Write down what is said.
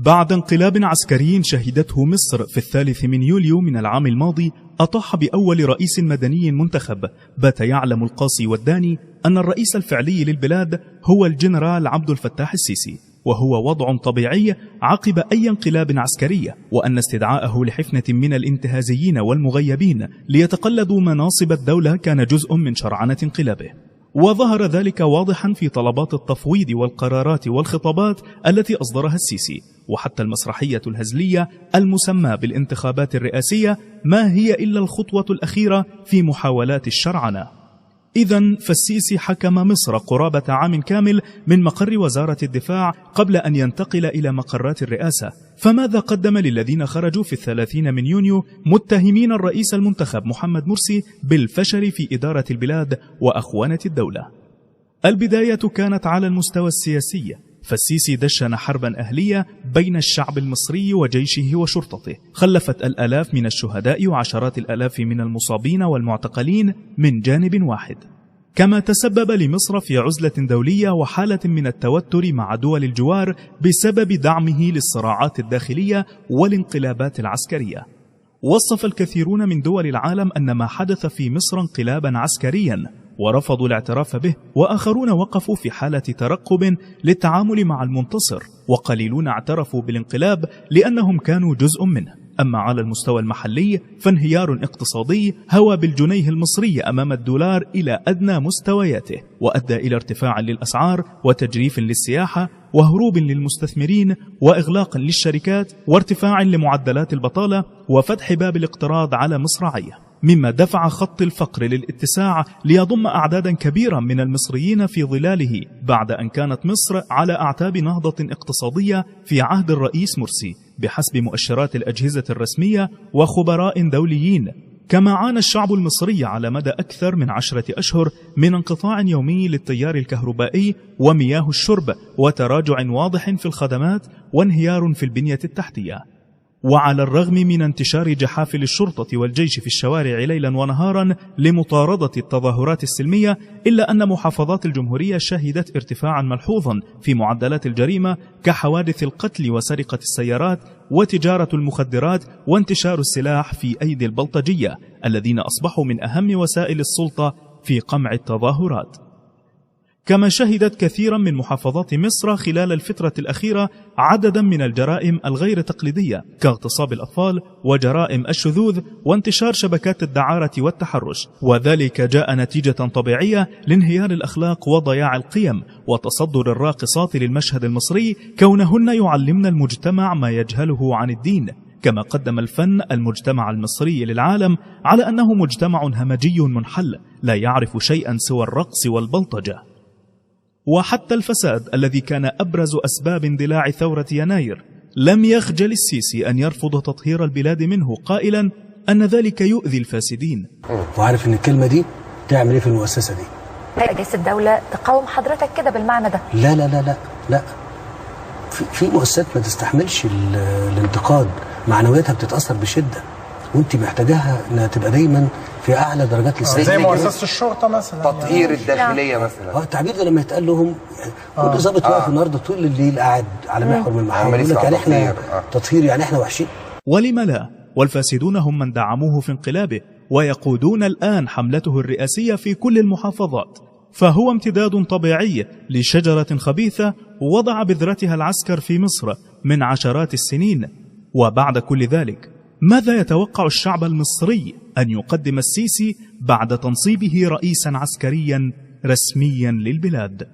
بعد انقلاب عسكري شهدته مصر في 3 يوليو من العام الماضي، أطاح بأول رئيس مدني منتخب. بات يعلم القاصي والداني أن الرئيس الفعلي للبلاد هو الجنرال عبد الفتاح السيسي، وهو وضع طبيعي عقب أي انقلاب عسكري، وأن استدعاءه لحفنة من الانتهازيين والمغيبين ليتقلدوا مناصب الدولة كان جزء من شرعنة انقلابه. وظهر ذلك واضحا في طلبات التفويض والقرارات والخطابات التي أصدرها السيسي، وحتى المسرحية الهزلية المسمى بالانتخابات الرئاسية ما هي إلا الخطوة الأخيرة في محاولات الشرعنة. إذن فالسيسي حكم مصر قرابة عام كامل من مقر وزارة الدفاع قبل أن ينتقل إلى مقرات الرئاسة. فماذا قدم للذين خرجوا في 30 يونيو متهمين الرئيس المنتخب محمد مرسي بالفشل في إدارة البلاد وأخوانة الدولة؟ البداية كانت على المستوى السياسي، فالسيسي دشن حربا أهلية بين الشعب المصري وجيشه وشرطته، خلفت الآلاف من الشهداء وعشرات الآلاف من المصابين والمعتقلين من جانب واحد، كما تسبب لمصر في عزلة دولية وحالة من التوتر مع دول الجوار بسبب دعمه للصراعات الداخلية والانقلابات العسكرية. وصف الكثيرون من دول العالم أن ما حدث في مصر انقلابا عسكريا ورفضوا الاعتراف به، وآخرون وقفوا في حالة ترقب للتعامل مع المنتصر، وقليلون اعترفوا بالانقلاب لأنهم كانوا جزء منه. أما على المستوى المحلي فانهيار اقتصادي هوى بالجنيه المصري أمام الدولار إلى أدنى مستوياته، وأدى إلى ارتفاع للأسعار وتجريف للسياحة وهروب للمستثمرين وإغلاق للشركات وارتفاع لمعدلات البطالة وفتح باب الاقتراض على مصراعيه، مما دفع خط الفقر للاتساع ليضم أعدادا كبيرة من المصريين في ظلاله، بعد أن كانت مصر على أعتاب نهضة اقتصادية في عهد الرئيس مرسي بحسب مؤشرات الأجهزة الرسمية وخبراء دوليين. كما عانى الشعب المصري على مدى أكثر من 10 أشهر من انقطاع يومي للتيار الكهربائي ومياه الشرب وتراجع واضح في الخدمات وانهيار في البنية التحتية. وعلى الرغم من انتشار جحافل الشرطة والجيش في الشوارع ليلا ونهارا لمطاردة التظاهرات السلمية، إلا أن محافظات الجمهورية شهدت ارتفاعا ملحوظا في معدلات الجريمة كحوادث القتل وسرقة السيارات وتجارة المخدرات وانتشار السلاح في أيدي البلطجية الذين أصبحوا من أهم وسائل السلطة في قمع التظاهرات. كما شهدت كثيرا من محافظات مصر خلال الفترة الأخيرة عددا من الجرائم الغير تقليدية كاغتصاب الأطفال وجرائم الشذوذ وانتشار شبكات الدعارة والتحرش، وذلك جاء نتيجة طبيعية لانهيار الأخلاق وضياع القيم وتصدر الراقصات للمشهد المصري كونهن يعلمن المجتمع ما يجهله عن الدين. كما قدم الفن المجتمع المصري للعالم على أنه مجتمع همجي منحل لا يعرف شيئا سوى الرقص والبلطجة. وحتى الفساد الذي كان أبرز أسباب اندلاع ثورة يناير لم يخجل السيسي أن يرفض تطهير البلاد منه، قائلا أن ذلك يؤذي الفاسدين. وعارف أن الكلمة دي تعمل إيه في المؤسسة دي؟ أجهزة الدولة تقاوم حضرتك كده بالمعنى ده؟ لا لا لا لا لا، في مؤسسات ما تستحملش الانتقاد، معنوياتها بتتأثر بشدة، وانت محتاجاها انها تبقى دايما في اعلى درجات الاستعداد، زي مؤسسه الشرطه مثلا، تطهير الداخليه مثلا. التعبير ده لما يتقال لهم كل ضابط واقف النهارده طول الليل قاعد على محور من المحاور يقول لك يعني احنا تطهير، يعني احنا وحشين. ولم لا؟ والفاسدون هم من دعموه في انقلابه ويقودون الآن حملته الرئاسية في كل المحافظات، فهو امتداد طبيعي لشجرة خبيثة وضع بذرتها العسكر في مصر من عشرات السنين. وبعد كل ذلك ماذا يتوقع الشعب المصري أن يقدم السيسي بعد تنصيبه رئيسا عسكريا رسميا للبلاد؟